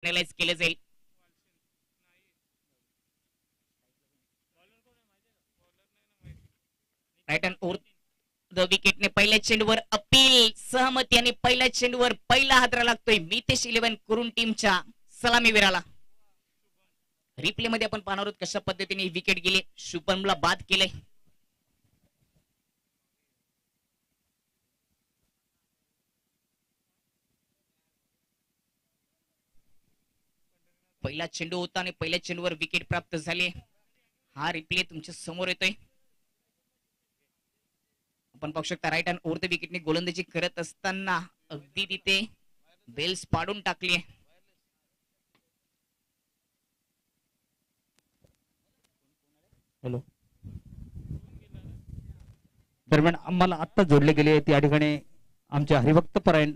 Finalise केले जाईल. Right hand over the विकेटने पहिल्या चेंडूवर अपील सहमती आणि पहिल्या चेंडूवर पहिला हादरा लागतोय मितेश 11 करून टीमच्या सलामीवीराला. रिप्ले मध्ये आपण पाहणार आहोत कशा पद्धतीने विकेट गेले. शुभमला बाद केले. पहिला चेंडू होता आणि पहिल्या चेंडूवर विकेट प्राप्त झाले. हा रिप्ले तुमच्या समोर येतोय. आपण पाहू शकता राईट हँड ओव्हर द विकेटने गोलंदाजी करत असताना अगदी तिथे बेल्स पाडून टाकली. हॅलो दरम्यान आम्हाला आत्ता जोडले गेले या ठिकाणी आमचे हरिभक्त परायण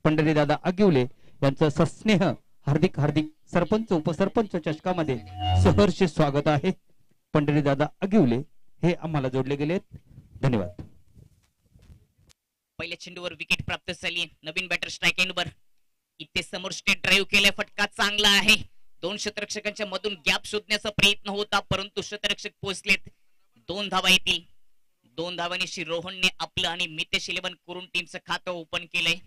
पंढरी दादा आगिवले यांचं सस्नेह हार्दिक हार्दिक सरपंच उपसरपंच चषकामध्ये सहर्ष स्वागत आहे. पंढरी दादा आगिवले हे आम्हाला जोडले गेलेत. धन्यवाद. पहिल्या चेंडूवर विकेट प्राप्त झाली. नवीन बॅटर स्ट्राईक एंडवर इथे समोर स्टेट ड्राईव्ह केलाय. फटका चांगला आहे. दोन शतरक्षकांच्या मधून गॅप शोधण्याचा प्रयत्न होता परंतु शतरक्षक पोहोचलेत. 2 धावा येतील. 2 धावांनी रोहनने आपलं आणि मितेश 11 करून टीमचं खातं ओपन केलंय.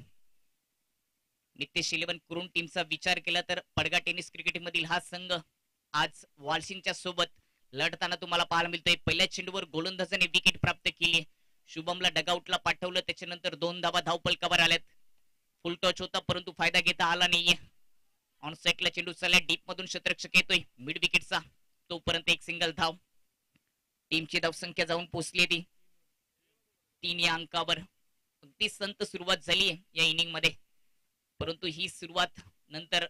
मितेश 11 करून टीमचा विचार केला तर पडगा टेनिस क्रिकेट मधील हा संघ आज वालसिंगच्या सोबत लढताना तुम्हाला पाहायला मिळतोय. पहिल्या चेंडूवर गोलंदाजाने विकेट प्राप्त केली. शुभमला डगआउटला पाठवलं. त्याच्यानंतर 2 धावा धावपलकावर आल्यात. फुल टच होता परंतु फायदा घेता आला नाहीये. ऑन साईडला चेंडू चालला. डीप मधून शतरक्षक येतोय मिड विकेटचा. तोपर्यंत एक सिंगल धाव. टीमची धावसंख्या जाऊन पोहोचली ती 3 या अंकावर. अगदी संत सुरुवात झाली या इनिंग मध्ये परंतु ही सुरुवात नंतर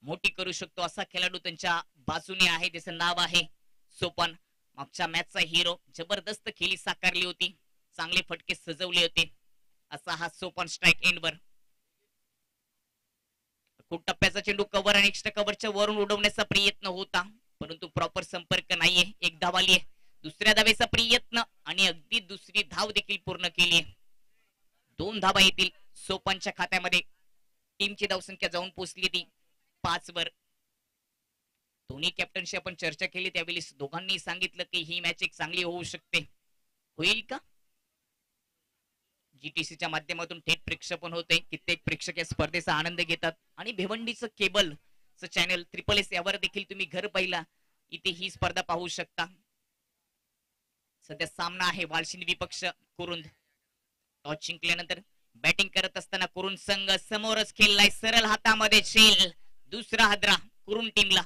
मोठी करू शकतो असा खेळाडू त्यांच्या बाजूने आहे. त्याचं नाव आहे सोपान. मागच्या मॅचचा हिरो. जबरदस्त खेळी साकारली होती. चांगले फटके सजवले होते. असा हा सोपान स्ट्राईक एंडवर. खूप टप्प्याचा चेंडू कव्हर आणि एक्स्ट्रा कव्हरच्या वरून उडवण्याचा प्रयत्न होता परंतु प्रॉपर संपर्क नाहीये. एक धाव आली आहे. दुसऱ्या धावेचा प्रयत्न आणि अगदी दुसरी धाव देखील पूर्ण केली. 2 धावा येतील सोपानच्या खात्यामध्ये. टीमची धावसंख्या जाऊन पोहोचली ती 5 वर. दोन्ही कॅप्टनशी आपण चर्चा केली त्यावेळी दोघांनी सांगितलं की ही मॅच एक चांगली होऊ शकते. होईल का? जीटीसीच्या माध्यमातून थेट प्रेक्षेपण होते. कित्येक प्रेक्षक या स्पर्धेचा आनंद घेतात आणि भिवंडीचं केबल चॅनल SSS यावर देखील तुम्ही घर पाहिला इथे ही स्पर्धा पाहू शकता. सध्या सामना आहे वालशिंद विपक्ष कुरुंद. टॉस जिंकल्यानंतर बॅटिंग करत असताना कुरुंद संघ समोरच खेळलाय. सरळ हातामध्ये झेल. दुसरा हादरा कुरुंद टीमला.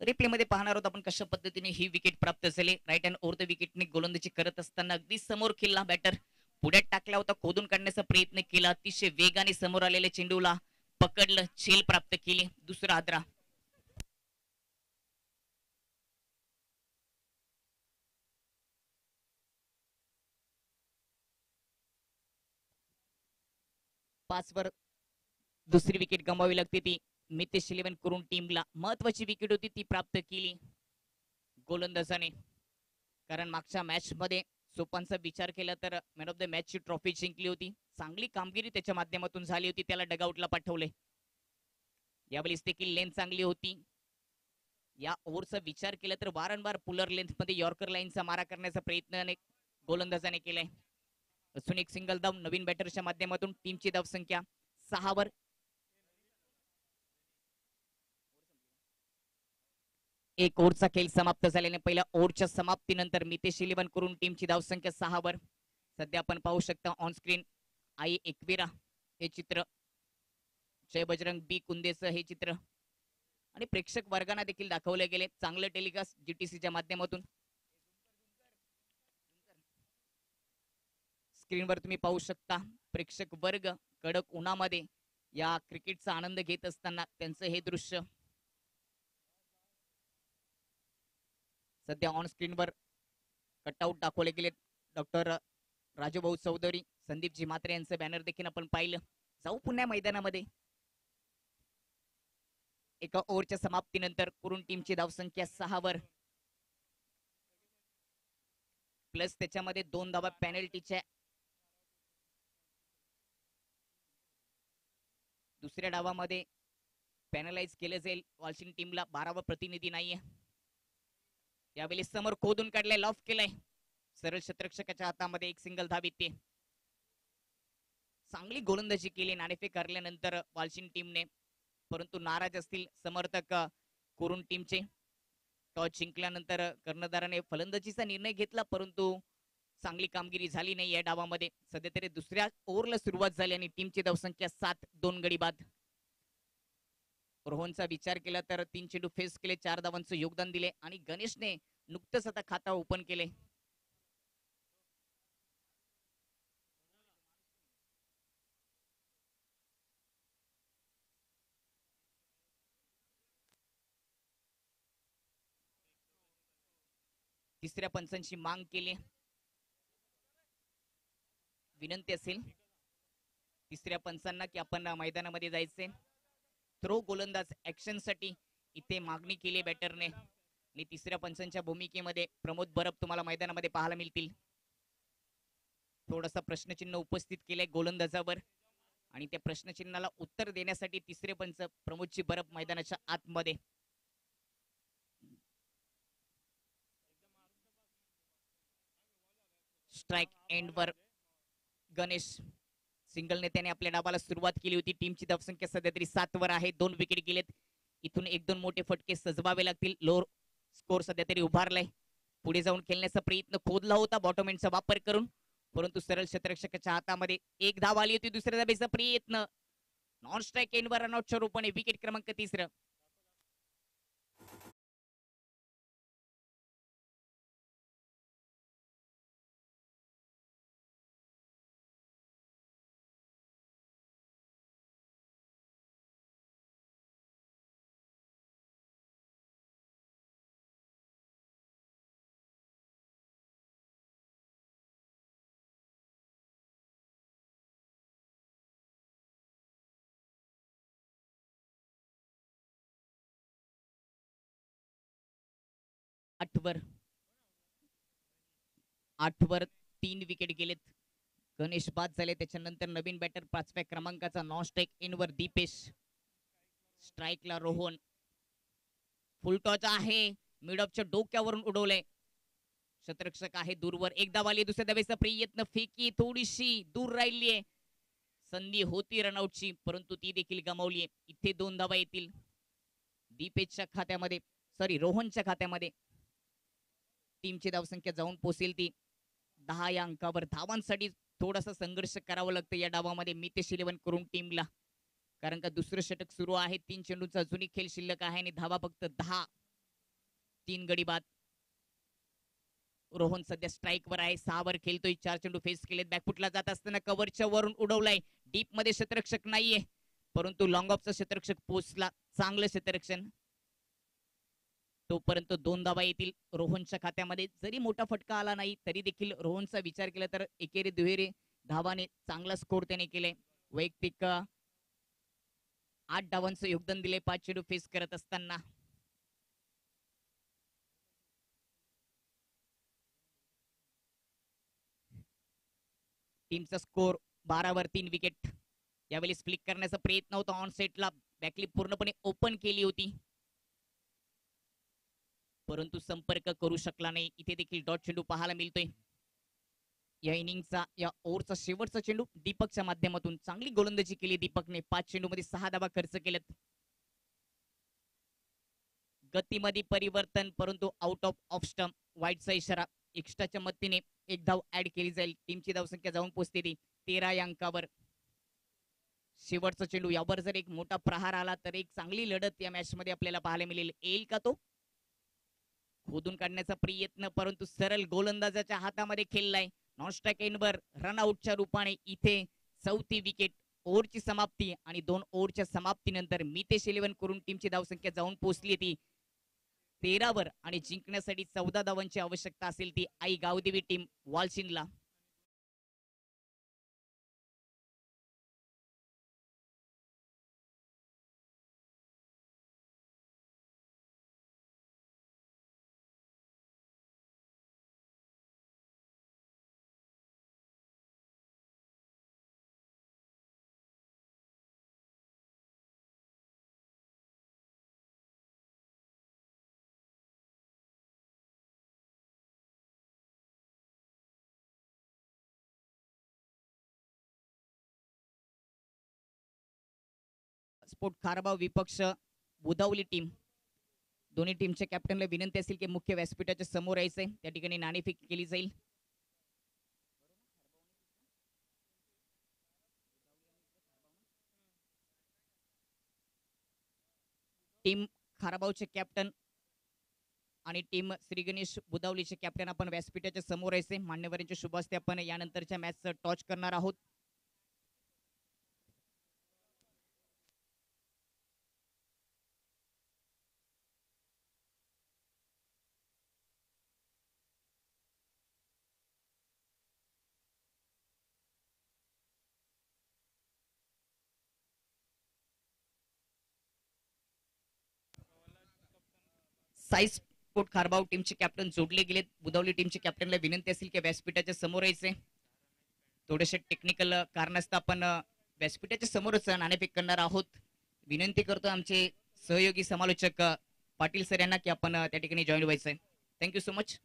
रिप्ले मध्ये पाहणार आहोत आपण कशा पद्धतीने ही विकेट प्राप्त झाली. राईट हँड ओव्हर द विकेटने गोलंदाजी करत असताना अगदी समोर खेळला बॅटर. पुढ्यात टाकला होता. खोदून काढण्याचा प्रयत्न केला. अतिशय वेगाने समोर आलेल्या चेंडूला पकडलं. झेल प्राप्त केली. दुसरा हादरा. पाच वर दुसरी विकेट गमावी लागते ती मितेश 11 करून टीमला. महत्वाची विकेट होती ती प्राप्त केली गोलंदाजाने. कारण मागच्या मॅच मध्ये सोपानचा विचार केला तर मॅन ऑफ द मॅच ची ट्रॉफी जिंकली होती. चांगली कामगिरी त्याच्या माध्यमातून झाली होती. त्याला डगआउटला पाठवले. यावेळेस देखील लेंथ चांगली होती. या ओव्हरचा विचार केला तर वारंवार पुलर लेंथ मध्ये यॉर्कर लाईनचा मारा करण्याचा प्रयत्न गोलंदाजाने केलाय. अजून एक सिंगल धाव नवीन बॅटरच्या माध्यमातून. टीमची धावसंख्या 6 वर. एक ओव्हरचा खेळ समाप्त झाल्याने पहिल्या ओव्हरच्या समाप्तीनंतर मितेश 11 करून टीमची धावसंख्या 6 वर. सध्या आपण पाहू शकता ऑन स्क्रीन आई एकविरा हे चित्र. जय बजरंग बी कुंदेचं हे चित्र आणि प्रेक्षक वर्गांना देखील दाखवले गेले. चांगलं टेलिकास्ट जीटीसीच्या माध्यमातून. स्क्रीनवर तुम्ही पाहू शकता प्रेक्षक वर्ग कडक उन्हामध्ये या क्रिकेटचा आनंद घेत असताना त्यांचं हे दृश्य. सध्या ऑन स्क्रीनवर कटआउट दाखवले गेले. डॉक्टर राजूभाऊ चौधरी, संदीपजी म्हात्रे यांचं बॅनर देखील आपण पाहिलं. जाऊ पुन्हा मैदानामध्ये. एका ओव्हरच्या समाप्तीनंतर कुरुण टीमची धावसंख्या 6 वर प्लस त्याच्यामध्ये 2 धावा पेनल्टीच्या. दुसऱ्या डावामध्ये पॅनलाइज केलं जाईल वाशिंग टीमला. 12वा प्रतिनिधी नाहीये यावेळी. समोर खोदून काढलाय, लॉफ केलाय, सरळ क्षेत्ररक्षकाच्या हातामध्ये एक सिंगल धाव येते. चांगली गोलंदाजी केली नाणेफेक हरल्यानंतर वाशिंग टीमने, परंतु नाराज असतील समर्थक कुरुण टीमचे. टॉस जिंकल्यानंतर कर्णधाराने फलंदाजीचा निर्णय घेतला, परंतु चांगली कामगिरी झाली नाही या डावामध्ये. सध्या तरी दुसऱ्या ओव्हरला सुरुवात झाली आणि टीमची धावसंख्या 7, 2 गडी बाद. रोहनचा विचार केला तर 3 चेंडू फेस केले, 4 धावांचं योगदान दिले आणि गणेशने नुकतंच आता खाता ओपन केले. तिसऱ्या पंचांची मांग केली. विनंती असेल तिसऱ्या पंचांना की आपण मैदानामध्ये जायचे. थ्रो गोलंदाज ऍक्शन साठी इथे मागणी केली बॅटरने आणि तिसऱ्या पंचांच्या भूमिकेमध्ये प्रमोद बरब तुम्हाला मैदानामध्ये पाहायला मिळतील. थोडासा प्रश्नचिन्ह उपस्थित केलंय गोलंदाजावर आणि त्या प्रश्नचिन्हाला उत्तर देण्यासाठी तिसरे पंच प्रमोदजी बरब मैदानाच्या आतमध्ये. स्ट्राइक एंड वर गणेश सिंगलने त्याने आपल्या डावाला सुरुवात केली होती. टीमची धावसंख्या सध्या तरी 7 वर आहे. 2 विकेट गेलेत. इथून 1-2 मोठे फटके सजवावे लागतील. लोअर स्कोर सध्या तरी उभारलाय. पुढे जाऊन खेळण्याचा प्रयत्न खोदला होता बॉटम एंडचा वापर करून, परंतु सरळ क्षेत्ररक्षकाच्या हातामध्ये एक धाव आली होती. दुसऱ्या धावेचा प्रयत्न नॉन स्ट्राइक एंड वर रनआउटच्या रूपाने विकेट क्रमांक 3. आठ वर 3 विकेट गेलेत. गणेश बाद झाले. त्याच्यानंतर नवीन बॅटर 5व्या क्रमांकाचा नॉन स्ट्राइक इन वर दीपेश. स्ट्राइकला रोहन. फुल टॉच आहे, मिड ऑफच्या डोक्यावरून उडवलंय. क्षेत्ररक्षक आहे दूरवर. एक धाव आली. दुसऱ्या धावेचा प्रयत्न, फेकी थोडीशी दूर राहिलीये. संधी होती रनआउटची, परंतु ती देखील गमावलीये. इथे 2 धावा येतील दीपेशच्या खात्यामध्ये, सॉरी रोहनच्या खात्यामध्ये. टीमची धावसंख्या जाऊन पोहोचेल ती 10 या अंकावर. धावांसाठी थोडासा संघर्ष करावा लागतं या डावामध्ये मितेश 11 करून टीमला, कारण का दुसरं षटक सुरू आहे. 3 चेंडूचा अजूनही खेळ शिल्लक आहे आणि धावा फक्त 10. 3 गडी बाद. रोहन सध्या स्ट्राइक वर आहे. 6 वर खेळतोय. 4 चेंडू फेस केलेत. बॅकफुटला जात असताना कव्हरच्या वरून उडवलाय. डीप मध्ये क्षेत्ररक्षक नाहीये, परंतु लॉंग ऑफचा क्षेत्ररक्षक पोचला. चांगलं क्षेत्ररक्षण. तोपर्यंत 2 धावा येतील रोहनच्या खात्यामध्ये. जरी मोठा फटका आला नाही तरी देखील रोहनचा विचार केला तर एकेरी दुहेरी धावाने चांगला स्कोर त्याने केलाय. वैयक्तिक 8 धावांचं योगदान दिले 5 चेंडू फेस करत असताना. टीमचा स्कोर 12 वर 3 विकेट. यावेळी स्प्लिक करण्याचा प्रयत्न होता. ऑन सेटला बॅकलिप पूर्णपणे ओपन केली होती, परंतु संपर्क करू शकला नाही. इथे देखील डॉट चेंडू पाहायला मिळतोय. या इनिंगचा, या ओव्हरचा शेवटचा चेंडू दीपकच्या माध्यमातून चांगली गोलंदाजी केली दीपकने. 5 चेंडू मध्ये 6 धावा खर्च केल्यात. गतीमध्ये परिवर्तन, परंतु आउट ऑफ स्टंप. वाईटचा इशारा. एक्स्ट्राच्या मदतीने 1 धाव ऍड केली जाईल. टीमची धावसंख्या जाऊन पोहोचते ती 13 या अंकावर. शेवटचा चेंडू, यावर जर एक मोठा प्रहार आला तर एक चांगली लढत या मॅच मध्ये आपल्याला पाहायला मिळेल. येईल का तो? खोदून काढण्याचा प्रयत्न, परंतु सरळ गोलंदाजाच्या हातामध्ये खेळलाय. नॉन स्ट्राइक एंडवर रनआउटच्या रूपाने इथे 4थी विकेट. ओव्हरची समाप्ती आणि 2 ओव्हरच्या समाप्तीनंतर मितेश 11 करून टीमची धावसंख्या जाऊन पोहोचली ती 13 वर आणि जिंकण्यासाठी 14 धावांची आवश्यकता असेल ती आई गावदेवी टीम वालशिनला. स्पोर्ट खारबाव विपक्ष बुधावली टीम दोन्ही टीमच्या कॅप्टनला विनंती असेल की मुख्य व्यासपीठाच्या समोर यायचंय. त्या ठिकाणी नाणेफेक केली जाईल. टीम खारबावचे कॅप्टन आणि टीम श्री गणेश बुधावलीचे कॅप्टन आपण व्यासपीठाच्या समोर यायचे. मान्यवरांच्या शुभ हस्ते आपण यानंतरच्या मॅचचं टॉच करणार आहोत. साई स्पोर्ट खारबाव टीमचे कॅप्टन जोडले गेलेत. बुधावली टीमचे कॅप्टनला विनंती असेल की व्यासपीठाच्या समोर यायचे. थोडेसे टेक्निकल कारणास्तव आपण व्यासपीठाच्या समोरच नाणेफेक करणार आहोत. विनंती करतो आमचे सहयोगी समालोचक पाटील सर यांना की आपण त्या ठिकाणी जॉईन व्हायचंय. Thank you so much.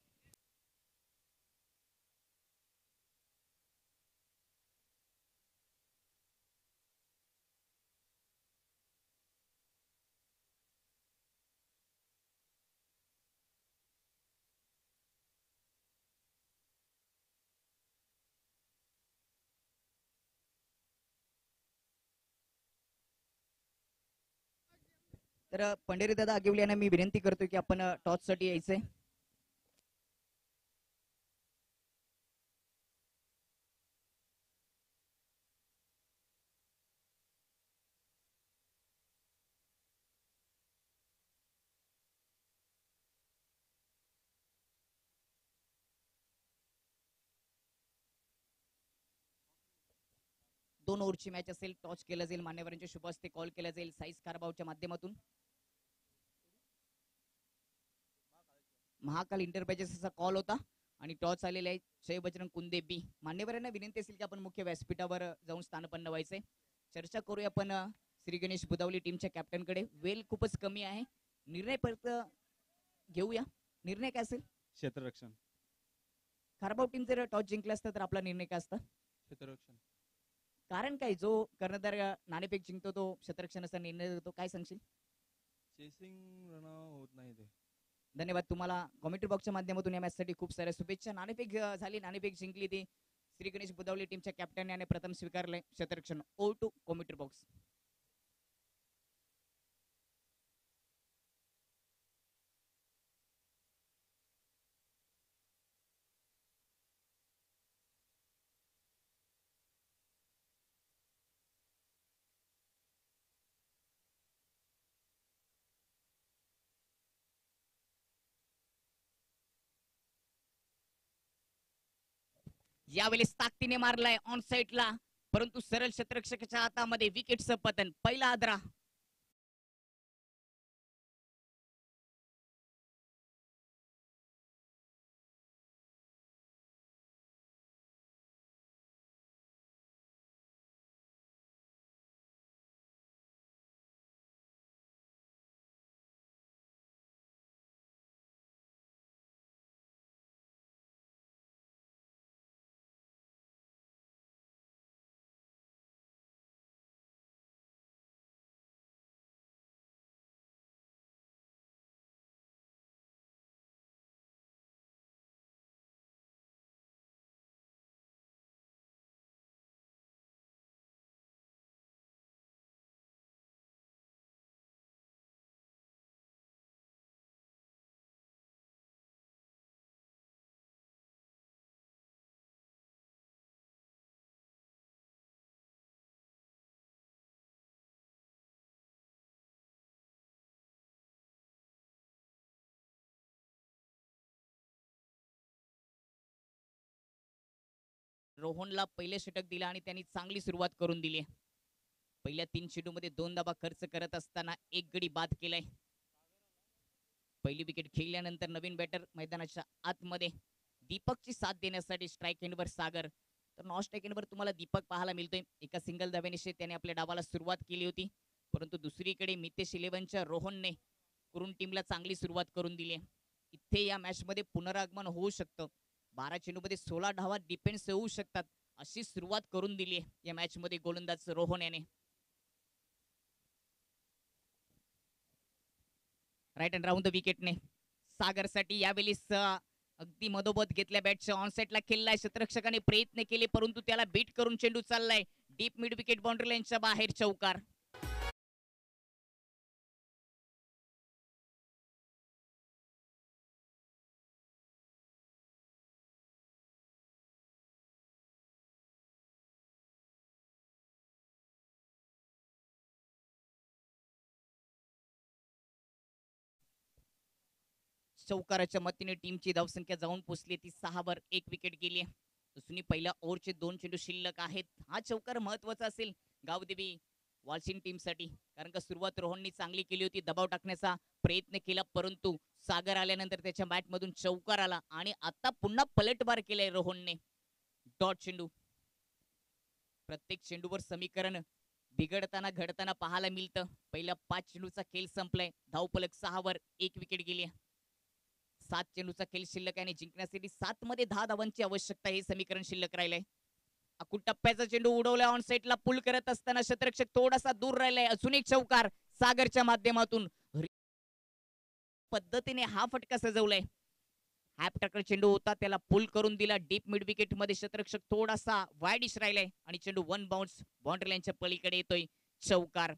तर पंढरी दादा आगिवले यांना मी विनंती करतो की आपण टॉस साठी यायचंय. दोन ओव्हरची मॅच असेल. टॉच केलं जाईल. मान्यवरांच्या शुभ हस्ते कॉल केला जाईल साईज कारबावच्या माध्यमातून. महाकाल इंटरप्राइजेसचा कॉल होता आणि टॉच आलेला आहे जय बजरंग कुंदे बी. मान्यवरांना विनंती असेल की आपण मुख्य व्यासपीठावर जाऊन स्थानपन्न व्हायचंय. चर्चा करूया आपण श्री गणेश बुधावली टीमच्या कॅप्टनकडे. वेळ खूपच कमी आहे. निर्णय परत घेऊया. निर्णय काय असेल? क्षेत्ररक्षण. खारबाव टीम जर टॉस जिंकला असता तर आपला निर्णय काय असता? क्षेत्ररक्षण. कारण काय? जो कर्णधार नाणेफेक जिंकतो तो क्षेत्ररक्षणाचा निर्णय देतो. काय सांगशील? चेसिंग रन होत नाही ते. धन्यवाद तुम्हाला कॉमेंट्री बॉक्सच्या माध्यमातून या मॅच साठी खूप साऱ्या शुभेच्छा. नाणेफेक झाली. नाणेफेक जिंकली ती श्री गणेश बुधावली टीमच्या कॅप्टन याने प्रथम स्वीकारले क्षेत्ररक्षण. ओ टू कॉमेंट्री बॉक्स. यावेळेस ताकदीने मारलाय ऑन साइडला, परंतु सरळ क्षेत्ररक्षकाच्या हातामध्ये विकेटचं पतन. पहिला आदरा. रोहनला पहिले षटक दिला आणि त्यांनी चांगली सुरुवात करून दिली. पहिल्या 3 चेंडूमध्ये 2 धावा खर्च करत असताना एक गडी बाद केलाय. पहिली विकेट खेळल्यानंतर नवीन बॅटर मैदानाच्या आतमध्ये दीपकची साथ देण्यासाठी स्ट्राईक एंडवर सागर. तर नॉन स्ट्राईक एंडवर तुम्हाला दीपक पाहायला मिळतोय. एका सिंगल धाव्यानिशी त्याने आपल्या डावाला सुरुवात केली होती, परंतु दुसरीकडे मितेश 11च्या रोहनने करून टीमला चांगली सुरुवात करून दिली. इथे या मॅच मध्ये पुनरागमन होऊ शकतं. 12 चेंडूमध्ये 16 धावा डिफेन्स होऊ शकतात अशी सुरुवात करून दिली या मॅच मध्ये गोलंदाज रोहन याने. राईट अँड राऊंड द विकेटने सागरसाठी यावेळेस अगदी मधोमध घेतल्या बॅटच्या ऑनसेटला खेळलाय क्षेत्ररक्षकाने प्रयत्न केले परंतु त्याला बीट करून चेंडू चाललाय डीप मिड विकेट बाउंड्री लाईनच्या बाहेर चौकार. चौकाराच्या मतीने टीमची धावसंख्या जाऊन पोहोचली ती 6 एक विकेट गेली. सुनी पहिल्या ओव्हरचे 2 चेंडू शिल्लक आहेत. हा चौकार महत्वाचा असेल गावदेवी वाशिंग टीम साठी कारण का सुरुवात रोहननी चांगली केली होती दबाव टाकण्याचा प्रयत्न केला परंतु सागर आल्यानंतर त्याच्या बॅट मधून चौकार आला आणि आता पुन्हा पलटवार केलाय रोहनने. डॉट चेंडू प्रत्येक चेंडूवर समीकरण बिघडताना घडताना पाहायला मिळतं. पहिल्या 5 चेंडूचा खेळ संपलाय धावफलक 6 एक विकेट गेली. 7 चेंडूचा खेळ शिल्लक आहे आणि जिंकण्यासाठी 7 मध्ये 10 धावांची आवश्यकता हे समीकरण शिल्लक राहिलंय. अकूट टप्प्याचा चेंडू उडवलाय ऑन साइडला पुल करत असताना क्षेत्ररक्षक थोडासा दूर राहिलाय. अजून एक चौकार सागरच्या माध्यमातून पद्धतीने हा फटका सजवलाय. हॅप टक्कर चेंडू होता त्याला पुल करून दिला डीप मिड विकेट मध्ये क्षेत्ररक्षक थोडासा वाईड इश राहिलाय आणि चेंडू 1 बाउन्स बाउंड्री लाईनच्या पलीकडे येतोय चौकार.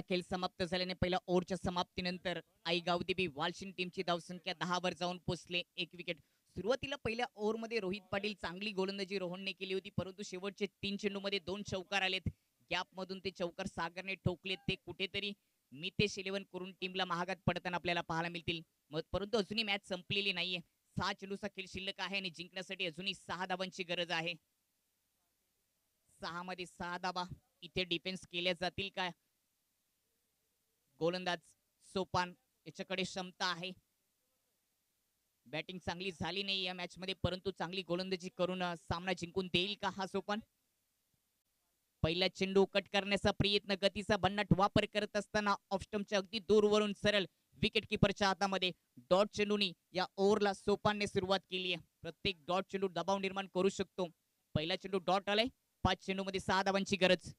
खेळ समाप्त झाल्याने पहिल्या ओव्हरच्या समाप्तीनंतर आई गावदेवी वालशिन टीमची धावसंख्या 10 वर जाऊन पोहोचले 1 विकेट. सुरुवातीला पहिल्या ओव्हरमध्ये रोहित पाटील चांगली गोलंदाजी रोहनने केली होती परंतु शेवटचे 3 चेंडूमध्ये 2 चौकार आलेत. गॅप मधून ते चौकार सागरने ठोकलेत ते कुठेतरी मितेश 11 करून टीमला महागात पडताना आपल्याला पाहायला मिळतील. परंतु अजूनही मॅच संपलेली नाहीये. 6 चेंडूचा खेळ शिल्लक आहे आणि जिंकण्यासाठी अजूनही 6 धावांची गरज आहे. 6 मध्ये 6 धावा इथे डिफेन्स केल्या जातील का? गोलंदाज सोपान याच्याकडे क्षमता आहे. बॅटिंग चांगली झाली नाही या मॅच मध्ये परंतु चांगली गोलंदाजी करून सामना जिंकून देईल का हा सोपान? पहिला चेंडू कट करण्याचा प्रयत्न गतीचा भन्नाट वापर करत असताना ऑफ स्टंपच्या अगदी दूरवरून सरळ विकेट किपरच्या हातामध्ये. डॉट चेंडूनी या ओव्हरला सोपानने सुरुवात केली आहे. प्रत्येक डॉट चेंडू दबाव निर्माण करू शकतो. पहिला चेंडू डॉट आलाय. 5 चेंडू मध्ये 6 धावांची गरज.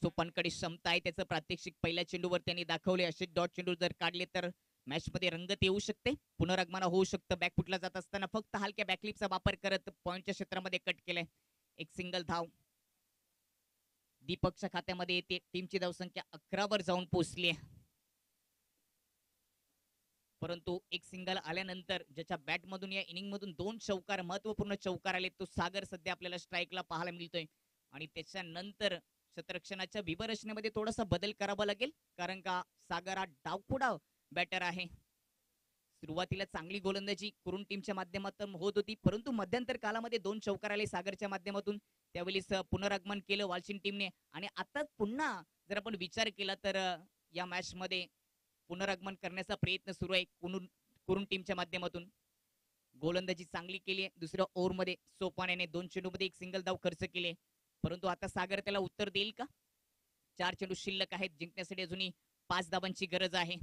सोपानकडे क्षमता आहे त्याचं प्रात्यक्षिक पहिल्या चेंडूवर त्यांनी दाखवले. असे डॉट चेंडू जर काढले तर मॅच मध्ये रंगत येऊ शकते. पुनरागमन होऊ शकतं. बॅकफुटला जात असताना फक्त हलक्या बॅकलिपचा वापर करत पॉइंटच्या क्षेत्रामध्ये कट केलाय. एक सिंगल धाव दीपकच्या खात्यामध्ये येते. टीमची धावसंख्या 11 वर जाऊन पोहोचली आहे. परंतु एक सिंगल आल्यानंतर ज्याच्या बॅट मधून या इनिंग मधून 2 चौकार महत्वपूर्ण चौकार आले तो सागर सध्या आपल्याला स्ट्राईकला पाहायला मिळतोय आणि त्याच्यानंतर क्षेत्ररक्षणाच्या विभरचनेमध्ये थोडासा बदल करावा लागेल कारण का सागर हा डावखुडा बॅटर आहे. सुरुवातीला चांगली गोलंदाजी करून टीमच्या माध्यमातून होत होती परंतु मध्यंतर कालामध्ये 2 चौकार आले सागरच्या माध्यमातून. त्यावेळेस पुनरागमन केलं वालशिन टीमने आणि आता पुन्हा जर आपण विचार केला तर या मॅच मध्ये पुनरागमन करण्याचा प्रयत्न सुरू आहे कुरून टीमच्या माध्यमातून. गोलंदाजी चांगली केली आहे. दुसऱ्या ओव्हर मध्ये सोपान याने 2 चेंडू मध्ये 1 सिंगल धाव खर्च केले परंतु आता सागर त्याला उत्तर देईल का? 4 चेंडू शिल्लक आहेत. जिंकण्यासाठी अजूनही 5 धावांची गरज आहे.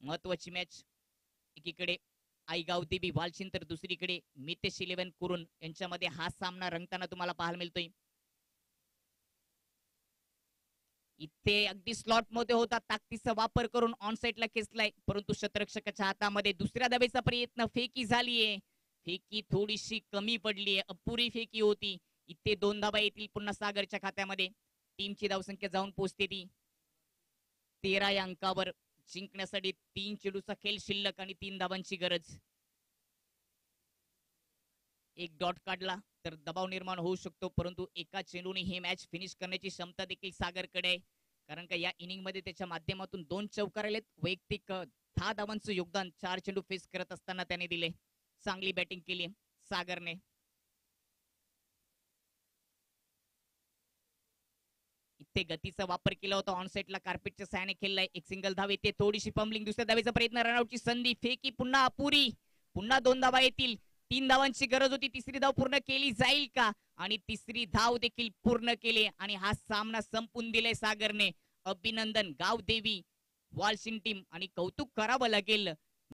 महत्वाची मॅच एकीकडे आई गावदेवी वालशिन तर दुसरीकडे मितेश 11 कुरून यांच्यामध्ये हा सामना रंगताना तुम्हाला पाहायला मिळतोय. इथे अगदी स्लॉट मध्ये होता ताकदीचा वापर करून ऑन साइडला खेचलाय परंतु क्षेत्ररक्षकाच्या हातामध्ये दुसऱ्या धावेचा प्रयत्न फेकी झालीये. फेकी थोडीशी कमी पडलीये. अपुरी फेकी होती. इथे 2 धावा येतील पुन्हा सागरच्या खात्यामध्ये. टीमची धावसंख्या जाऊन पोहोचते ती 13 या अंकावर. जिंकण्यासाठी 3 चेंडूचा खेळ शिल्लक आणि 3 धावांची गरज. एक डॉट काढला तर दबाव निर्माण होऊ शकतो परंतु एका चेंडूने ही मॅच फिनिश करण्याची क्षमता देखील सागरकडे आहे कारण का या इनिंग मध्ये त्याच्या माध्यमातून 2 चौकार आलेत. वैयक्तिक 10 धावांचं योगदान 4 चेंडू फेस करत असताना त्याने दिले. चांगली बॅटिंग केली सागरने. इथे गतीचा वापर केला होता. ऑन साइडला कार्पेटच्या सहाय्याने खेळलाय. एक सिंगल धाव येते. थोडीशी पंबलिंग. दुसऱ्या धावेचा प्रयत्न. रनआउटची संधी. फेकी पुन्हा अपुरी. पुन्हा 2 धावा येतील. 3 धावांची गरज होती. तिसरी धाव पूर्ण केली जाईल का? आणि तिसरी धाव देखील पूर्ण केली आणि हा सामना संपून दिलाय सागरने. अभिनंदन गावदेवी वालसिंग टीम आणि कौतुक करावं लागेल